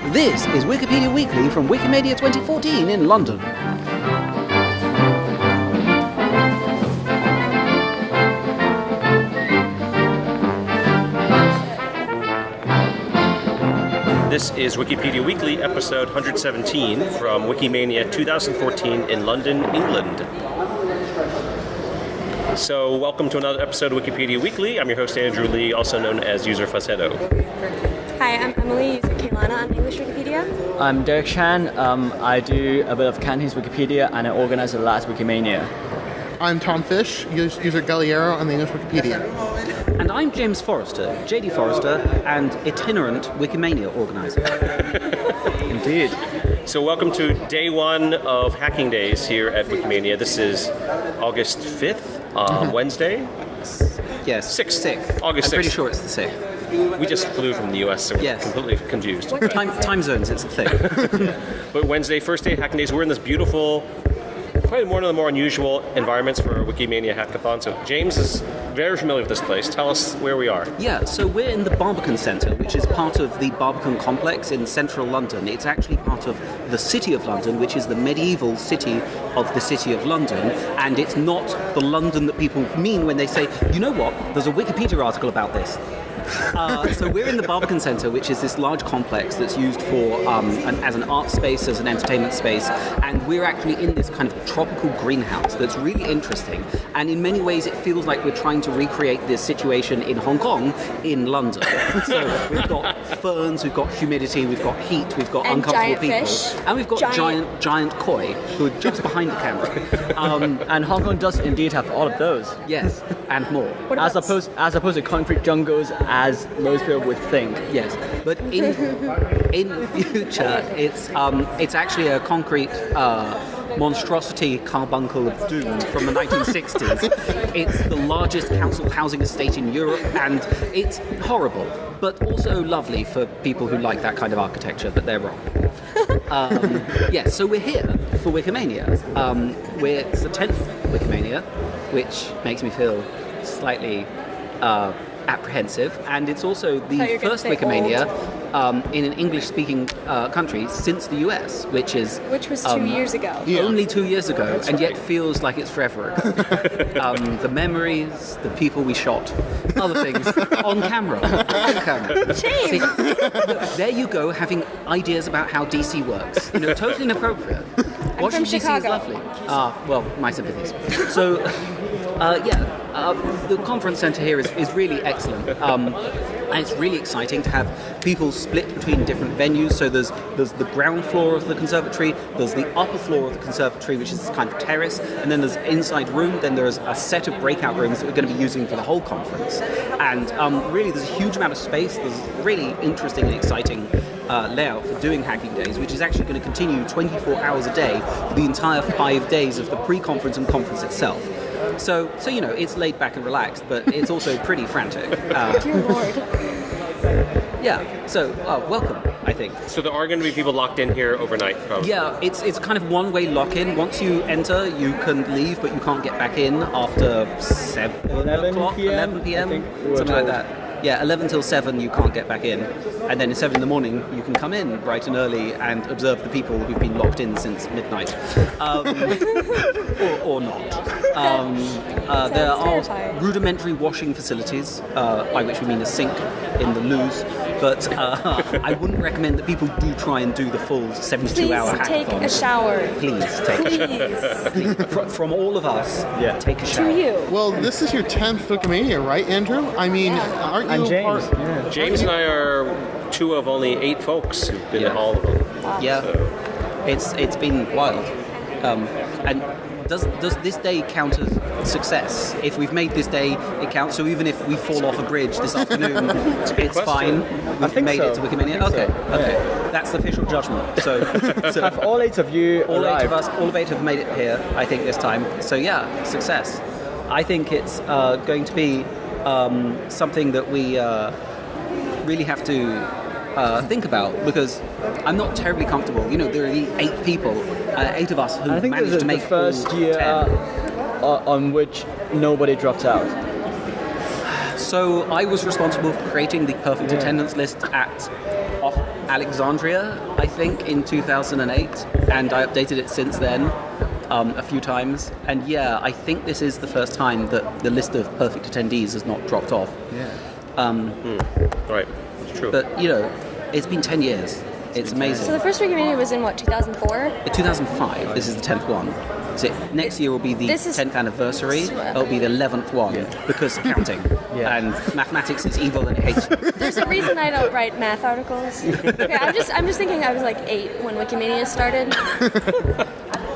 This is Wikipedia Weekly from Wikimania 2014 in London. This is Wikipedia Weekly, episode 117 from Wikimania 2014 in London, England. So, welcome to another episode of Wikipedia Weekly. I'm your host, Andrew Lee, also known as User Faceto. Hi, I'm Emily, user Kaylana on English Wikipedia. I'm Derek Chan. I do a bit of Cantonese Wikipedia and I organize the last Wikimania. I'm Tom Fish, user Galliero on the English Wikipedia. And I'm James Forrester, JD Forrester, and itinerant Wikimania organizer. Indeed. So welcome to day one of Hacking Days here at Wikimania. This is August 5th, Wednesday? Yes. 6th. August 6th. I'm pretty sure it's the 6th. We just flew from the US, so we're completely confused. Time zones, it's the thing. But Wednesday, first day of Hacking Days, we're in this beautiful, probably one of the more unusual environments for a Wikimania hackathon. So James is very familiar with this place. Tell us where we are. Yeah, so we're in the Barbican Centre, which is part of the Barbican complex in central London. It's actually part of the City of London, which is the medieval city of the City of London. And it's not the London that people mean when they say, you know what, there's a Wikipedia article about this. So we're in the Barbican Centre, which is this large complex that's used for as an art space, as an entertainment space, and we're actually in this kind of tropical greenhouse that's really interesting. And in many ways, it feels like we're trying to recreate this situation in Hong Kong in London. So we've got ferns, we've got humidity, we've got heat, we've got and uncomfortable people, fish. and we've got giant koi who are just behind the camera. And Hong Kong does indeed have all of those. Yes, and more. As opposed to concrete jungles, as most people would think. Yes, but in future, it's actually a concrete monstrosity carbuncle of doom from the 1960s. It's the largest council housing estate in Europe, and it's horrible, but also lovely for people who like that kind of architecture, but they're wrong. So we're here for Wikimania. It's the 10th Wikimania, which makes me feel slightly apprehensive, and it's also the first Wikimania in an English-speaking country since the US, which was 2 years ago. Only 2 years ago, and yet feels like it's forever ago. The memories, the people we shot, other things on camera. See, there you go, having ideas about how DC works. Totally inappropriate. Washington DC is lovely. Well, my sympathies. So, the conference centre here is really excellent. And it's really exciting to have people split between different venues. So there's the ground floor of the conservatory, there's the upper floor of the conservatory, which is this kind of terrace, and then there's an inside room, then there's a set of breakout rooms that we're going to be using for the whole conference. And really there's a huge amount of space. There's really interesting and exciting layout for doing Hacking Days, which is actually going to continue 24 hours a day for the entire 5 days of the pre-conference and conference itself. So it's laid back and relaxed, but it's also pretty frantic. Dear Lord. So welcome, I think. So there are going to be people locked in here overnight, probably. Yeah, it's kind of one-way lock-in. Once you enter, you can leave, but you can't get back in after 11 p.m., something like that. Yeah, 11 till 7 you can't get back in, and then at 7 in the morning you can come in bright and early and observe the people who've been locked in since midnight, or not. There are rudimentary washing facilities, by which we mean a sink in the loos, but I wouldn't recommend that people do try and do the full 72-hour hackathon. Please take a shower. Please take a shower. From all of us, take a shower. To you. Well, this is your 10th Wikimania, right, Andrew? I mean, aren't you I'm James. part... James and I are two of only 8 folks who've been to all of them. Wow. Yeah, So. it's been wild. And does this day count as success? If we've made this day, it counts. So even if we fall off a bridge this afternoon, it's fine. We've made it to Wikimania. Okay. That's the official judgment. So Have all 8 of you all arrived? 8 of us, all of 8 have made it here, I think, this time. So yeah, success. I think it's going to be something that we really have to think about, because I'm not terribly comfortable. There are 8 people, 8 of us who managed to make the first all year 10. On which nobody dropped out. So I was responsible for creating the perfect attendance list Alexandria, I think, in 2008, and I updated it since then a few times. And yeah, I think this is the first time that the list of perfect attendees has not dropped off. Right, it's true. But, it's been 10 years. It's amazing. So the first Wikimania was in what, 2004? 2005, this is the 10th one. So next year will be the 10th anniversary. It'll be the 11th one because counting. And mathematics is evil and it hates you. There's a reason I don't write math articles. Okay, I'm just thinking I was like 8 when Wikimania started.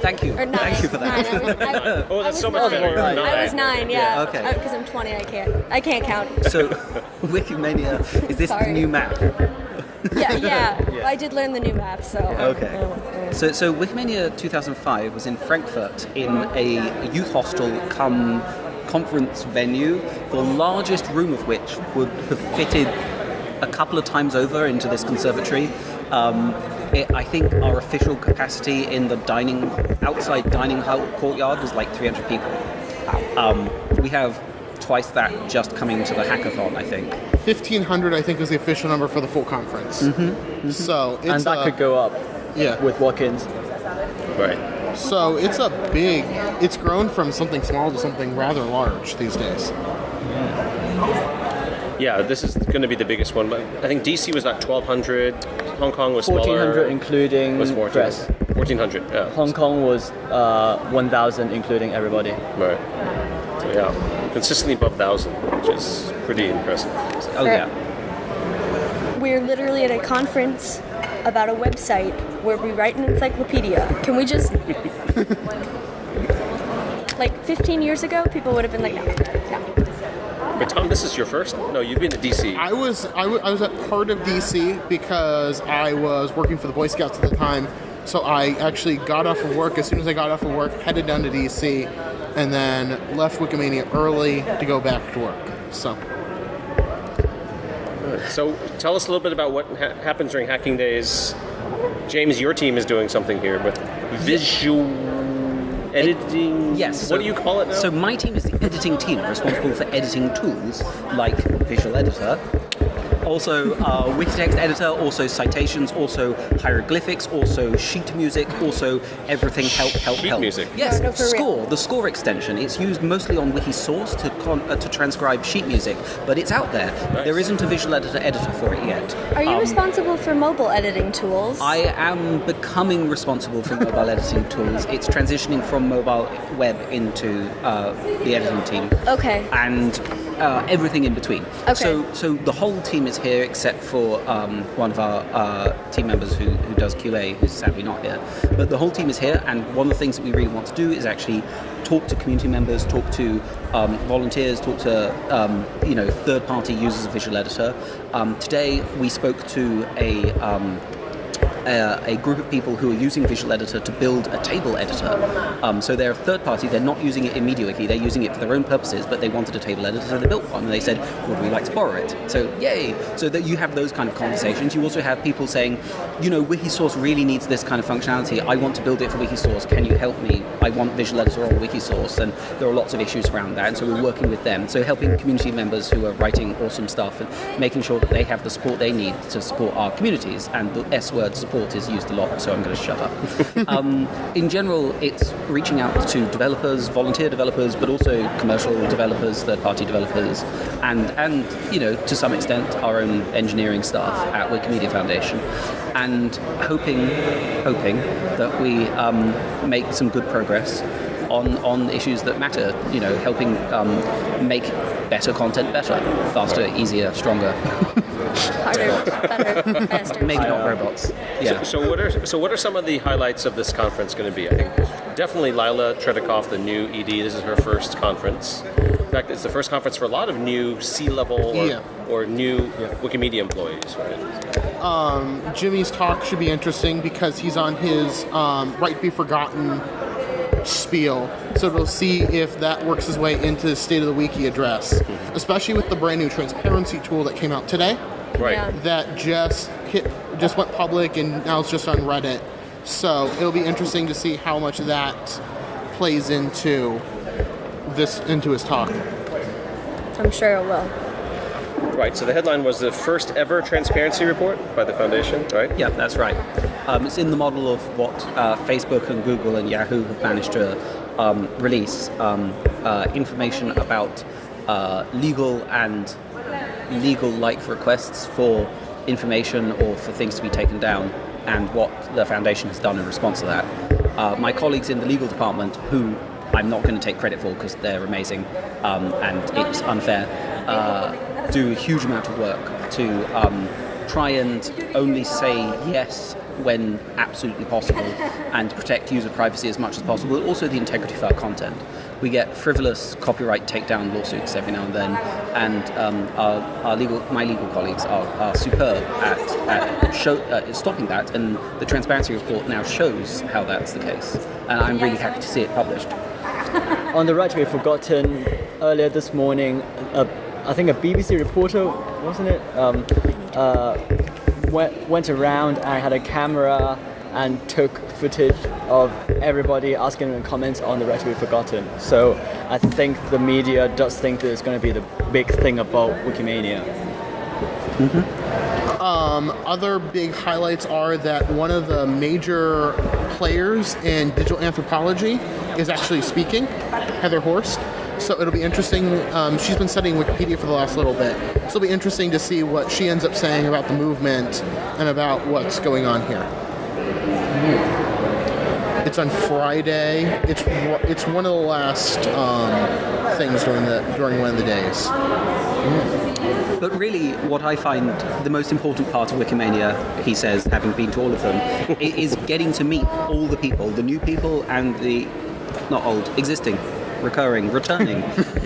Thank you. Or 9. Thank you for that. 9. Oh, that's so much better. Right. I was 9, yeah. Okay. Because I'm 20, I can't count. So, Wikimania, is this the Sorry. new map? Yeah. I did learn the new map, so. Okay. So Wikimania 2005 was in Frankfurt in a youth hostel cum conference venue, the largest room of which would have fitted a couple of times over into this conservatory. I think our official capacity in the outside dining hall courtyard was like 300 people. We have twice that just coming to the hackathon, I think. 1,500, I think, was the official number for the full conference. So it's And that could go up with walk-ins. Right. So it's grown from something small to something rather large these days. Yeah, this is going to be the biggest one. But I think DC was at 1,200. Hong Kong was 1,400 smaller. including Was press. 1,400. Yeah. Hong Kong was 1,000 including everybody. Right. So yeah, consistently above 1,000, which is pretty impressive. Oh yeah. We're literally at a conference about a website where we write an encyclopedia. Can we just... like 15 years ago, people would have been like, no. But Tom, this is your first? No, you've been to DC. I was at part of DC because I was working for the Boy Scouts at the time. So I actually got off of work. As soon as I got off of work, headed down to DC, and then left Wikimania early to go back to work. So tell us a little bit about what happens during Hacking Days. James, your team is doing something here with visual editing. Yes. What do you call it now? So my team is the editing team responsible for editing tools like Visual Editor, also Wikitext Editor, also citations, also hieroglyphics, also sheet music, also everything help. Sheet music? Yes, No, for real. Score, the Score extension. It's used mostly on Wikisource to transcribe sheet music, but it's out there. Nice. There isn't a Visual Editor for it yet. Are you responsible for mobile editing tools? I am becoming responsible for mobile editing tools. It's transitioning from mobile web into the editing team. Okay. And everything in between. Okay. So the whole team is here except for one of our team members who does QA, who's sadly not here. But the whole team is here, and one of the things that we really want to do is actually talk to community members, talk to volunteers, talk to third-party users of Visual Editor. Today we spoke to a group of people who are using Visual Editor to build a table editor. So they're a third party, they're not using it in MediaWiki, they're using it for their own purposes, but they wanted a table editor, so they built one, and they said, would we like to borrow it? So yay! So that you have those kind of conversations. You also have people saying, Wikisource really needs this kind of functionality, I want to build it for Wikisource, can you help me? I want Visual Editor on Wikisource, and there are lots of issues around that, and so we're working with them. So helping community members who are writing awesome stuff and making sure that they have the support they need to support our communities, and the S word support is used a lot, so I'm going to shut up. In general, it's reaching out to developers, volunteer developers, but also commercial developers, third-party developers, and to some extent our own engineering staff at Wikimedia Foundation, and hoping that we make some good progress on issues that matter, helping make better content better, faster, easier, stronger. Harder, better, faster. Maybe not robots. Yeah. So what are some of the highlights of this conference going to be? I think definitely Lila Tredekoff, the new ED. This is her first conference. In fact, it's the first conference for a lot of new C-level or new Wikimedia employees, right? Jimmy's talk should be interesting because he's on his Right to Be Forgotten spiel, so we'll see if that works his way into the State of the Wiki address, especially with the brand new transparency tool that came out today. Right. Yeah. That just went public and now it's just on Reddit. So it'll be interesting to see how much that plays into his talk. I'm sure it will. Right, so the headline was the first ever transparency report by the foundation, right? Yeah, that's right. It's in the model of what Facebook and Google and Yahoo have managed to release information about legal and legal-like requests for information or for things to be taken down, and what the foundation has done in response to that. My colleagues in the legal department, who I'm not going to take credit for because they're amazing and it's unfair, do a huge amount of work to try and only say yes when absolutely possible and to protect user privacy as much as possible, but also the integrity of our content. We get frivolous copyright takedown lawsuits every now and then, and my legal colleagues are superb at stopping that, and the Transparency Report now shows how that's the case, and I'm really happy to see it published. On the right to be forgotten, earlier this morning, I think a BBC reporter, wasn't it, went around and had a camera and took footage of everybody asking them comments on the right to be forgotten. So I think the media does think that it's going to be the big thing about Wikimania. Other big highlights are that one of the major players in digital anthropology is actually speaking, Heather Horst. So it'll be interesting. She's been studying Wikipedia for the last little bit. So it'll be interesting to see what she ends up saying about the movement and about what's going on here. It's on Friday. It's one of the last things during one of the days. But really, what I find the most important part of Wikimania, he says, having been to all of them, is getting to meet all the people, the new people and the not old, existing, recurring, returning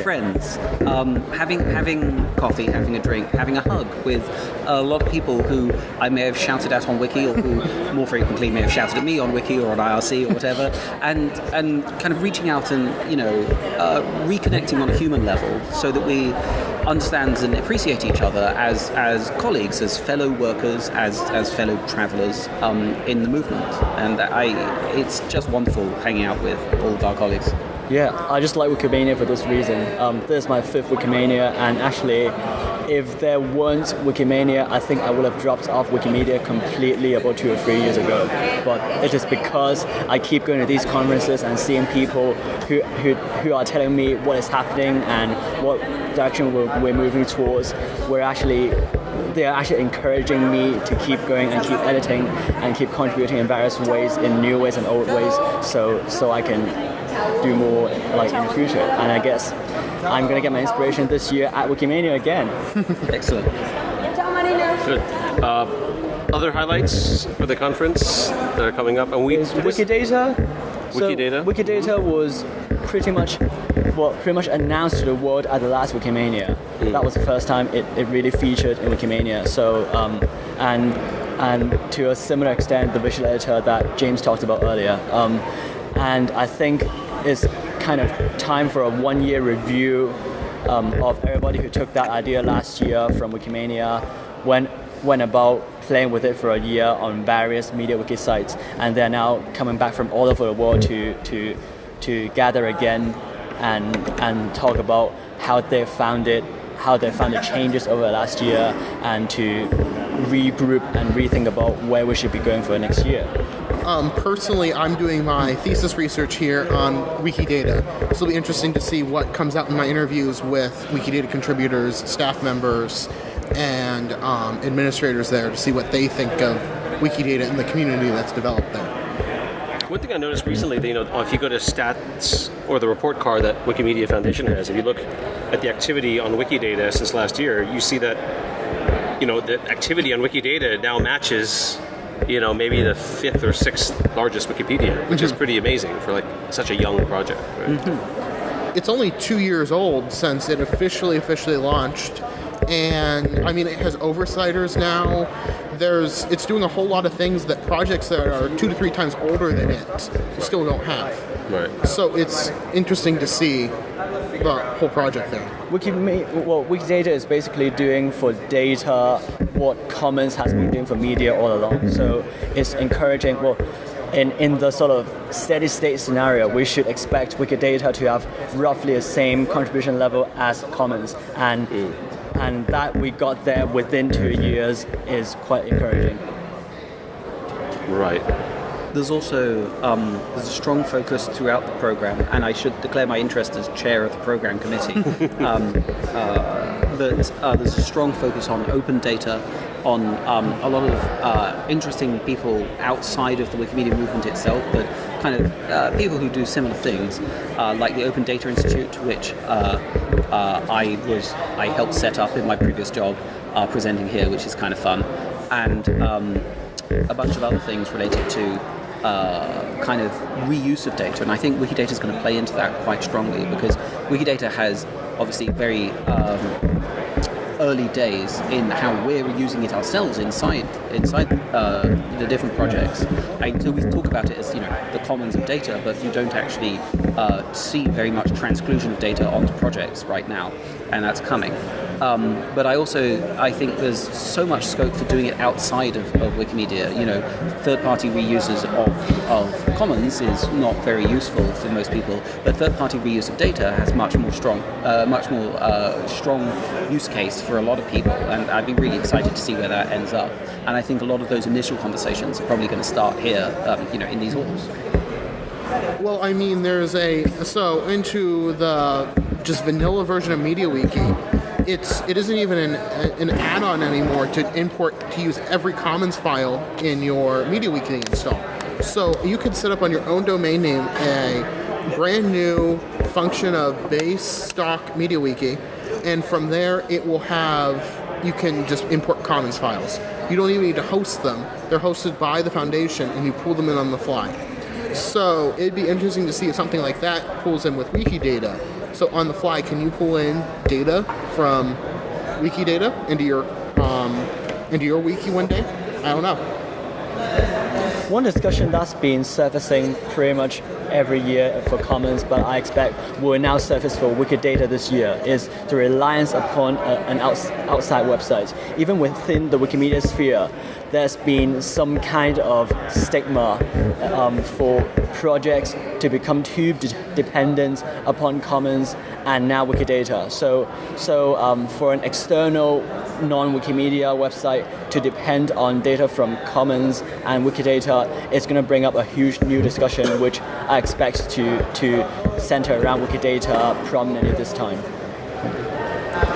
friends, having coffee, having a drink, having a hug with a lot of people who I may have shouted at on Wiki, or who more frequently may have shouted at me on Wiki or on IRC or whatever, and kind of reaching out and reconnecting on a human level so that we understand and appreciate each other as colleagues, as fellow workers, as fellow travellers in the movement. And it's just wonderful hanging out with all of our colleagues. Yeah, I just like Wikimania for this reason. This is my 5th Wikimania, and actually, if there weren't Wikimania, I think I would have dropped off Wikimedia completely about 2 or 3 years ago. But it is because I keep going to these conferences and seeing people who are telling me what is happening and what direction we're moving towards. They are actually encouraging me to keep going and keep editing and keep contributing in various ways, in new ways and old ways, so I can do more like in the future. And I guess I'm going to get my inspiration this year at Wikimania again. Excellent. Good. Other highlights for the conference that are coming up? And Wikidata. Wikidata? Wikidata was pretty much announced to the world at the last Wikimania. That was the first time it really featured in Wikimania. So and to a similar extent, the visual editor that James talked about earlier. And I think it's kind of time for a 1-year review of everybody who took that idea last year from Wikimania, went about playing with it for a year on various media wiki sites, and they're now coming back from all over the world to gather again and talk about how they found it, how they found the changes over the last year, and to regroup and rethink about where we should be going for next year. Personally, I'm doing my thesis research here on Wikidata, so it'll be interesting to see what comes out in my interviews with Wikidata contributors, staff members, and administrators there to see what they think of Wikidata and the community that's developed there. One thing I noticed recently, if you go to stats or the report card that Wikimedia Foundation has, if you look at the activity on Wikidata since last year, you see that the activity on Wikidata now matches maybe the 5th or 6th largest Wikipedia, which is pretty amazing for like such a young project. Right? It's only 2 years old since it officially launched, and I mean it has oversighers now. It's doing a whole lot of things that projects that are 2 to 3 times older than it still don't have. Right. So it's interesting to see the whole project there. Wikidata is basically doing for data what Commons has been doing for media all along. So it's encouraging, in the sort of steady state scenario, we should expect Wikidata to have roughly the same contribution level as Commons. And and that we got there within 2 years is quite encouraging. Right. There's also there's a strong focus throughout the program, and I should declare my interest as chair of the program committee. That there's a strong focus on open data, on a lot of interesting people outside of the Wikimedia movement itself, but kind of people who do similar things, like the Open Data Institute, which I helped set up in my previous job, presenting here, which is kind of fun, and a bunch of other things related to kind of reuse of data, and I think Wikidata is going to play into that quite strongly, because Wikidata has obviously very early days in how we're using it ourselves inside the different projects. And so we talk about it as, the commons of data, but you don't actually see very much transclusion of data onto projects right now, and that's coming. But I think there's so much scope for doing it outside of Wikimedia. Third-party reuses of commons is not very useful for most people, but third-party reuse of data has much more strong use case for a lot of people, and I'd be really excited to see where that ends up. And I think a lot of those initial conversations are probably going to start here, in these halls. Well, I mean, into the just vanilla version of MediaWiki, it isn't even an add-on anymore to use every commons file in your MediaWiki install. So you could set up on your own domain name a brand new function of base stock MediaWiki, and from there you can just import commons files. You don't even need to host them. They're hosted by the foundation, and you pull them in on the fly. So it'd be interesting to see if something like that pulls in with Wikidata. So on the fly, can you pull in data from Wikidata into your wiki one day? I don't know. One discussion that's been surfacing pretty much every year for Commons, but I expect will now surface for Wikidata this year, is the reliance upon an outside website. Even within the Wikimedia sphere, there's been some kind of stigma for projects to become too dependent upon Commons and now Wikidata. So for an external non-Wikimedia website to depend on data from Commons and Wikidata, it's going to bring up a huge new discussion, which I expect to center around Wikidata prominently this time.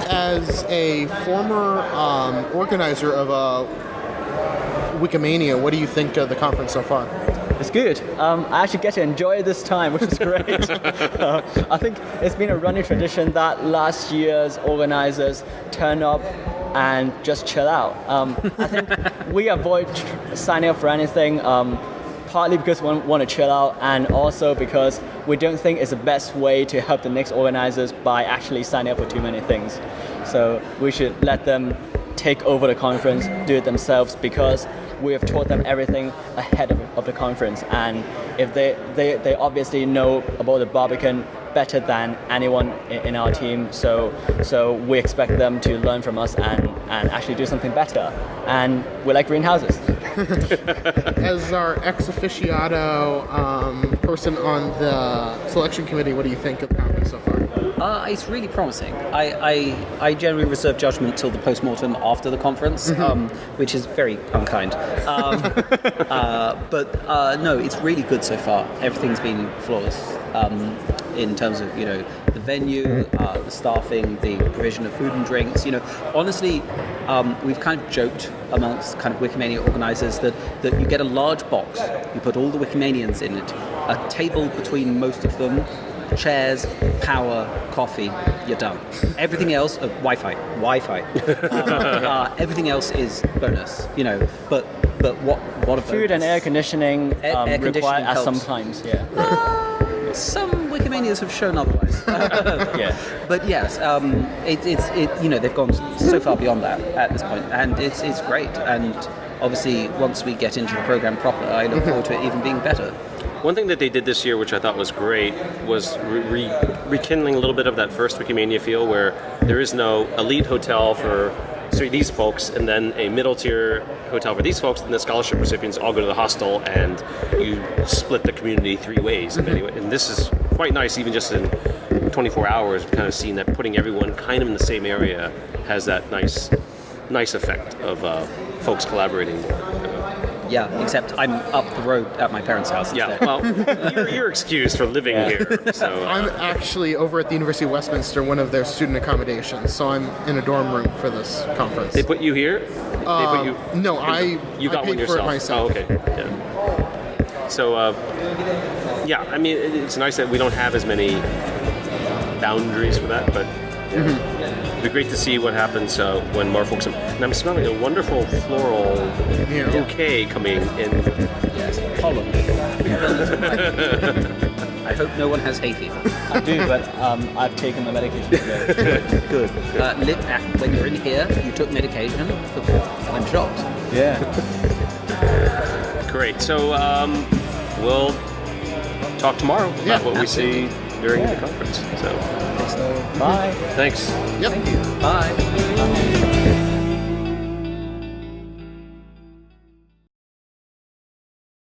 As a former organizer of Wikimania, what do you think of the conference so far? It's good. I actually get to enjoy it this time, which is great. I think it's been a running tradition that last year's organizers turn up and just chill out. I think we avoid signing up for anything, partly because we want to chill out, and also because we don't think it's the best way to help the next organizers by actually signing up for too many things. So we should let them take over the conference, do it themselves, because we have taught them everything ahead of the conference, and if they obviously know about the Barbican better than anyone in our team, so we expect them to learn from us and actually do something better, and we like greenhouses. As our ex officiato person on the selection committee, what do you think of the conference so far? It's really promising. I generally reserve judgment till the post-mortem after the conference, which is very unkind. But no, it's really good so far. Everything's been flawless in terms of the venue, the staffing, the provision of food and drinks. Honestly, we've kind of joked amongst kind of Wikimania organisers that you get a large box, you put all the Wikimanians in it, a table between most of them, chairs, power, coffee, you're done. Everything else, Wi-Fi. Everything else is bonus, But what a food and air conditioning required at helps. Sometimes, yeah. Some Wikimanians have shown otherwise. Yeah. But yes, they've gone so far beyond that at this point, and it's great. And obviously, once we get into the program proper, I look forward to it even being better. One thing that they did this year, which I thought was great, was rekindling a little bit of that first Wikimania feel, where there is no elite hotel for these folks, and then a middle tier hotel for these folks, and the scholarship recipients all go to the hostel, and you split the community three ways. And this is quite nice, even just in 24 hours, we've kind of seen that putting everyone kind of in the same area has that nice effect of folks collaborating. Yeah, except I'm up the road at my parents' house instead. Yeah, well, you're excused for living here. So I'm actually over at the University of Westminster, one of their student accommodations, so I'm in a dorm room for this conference. they put you here? They put you? No, I got paid one for yourself. it myself. Oh, okay. Yeah. So, yeah, I mean, it's nice that we don't have as many boundaries for that, but it'd be great to see what happens when more folks. And I'm smelling a wonderful floral bouquet coming in. Yes, pollen. I hope no one has hay fever. I do, but I've taken the medication today. Good. When you're in here, you took medication. I'm shocked. Yeah. Great. So we'll talk tomorrow about what we see during the conference. So Bye. thanks. Yep. Bye.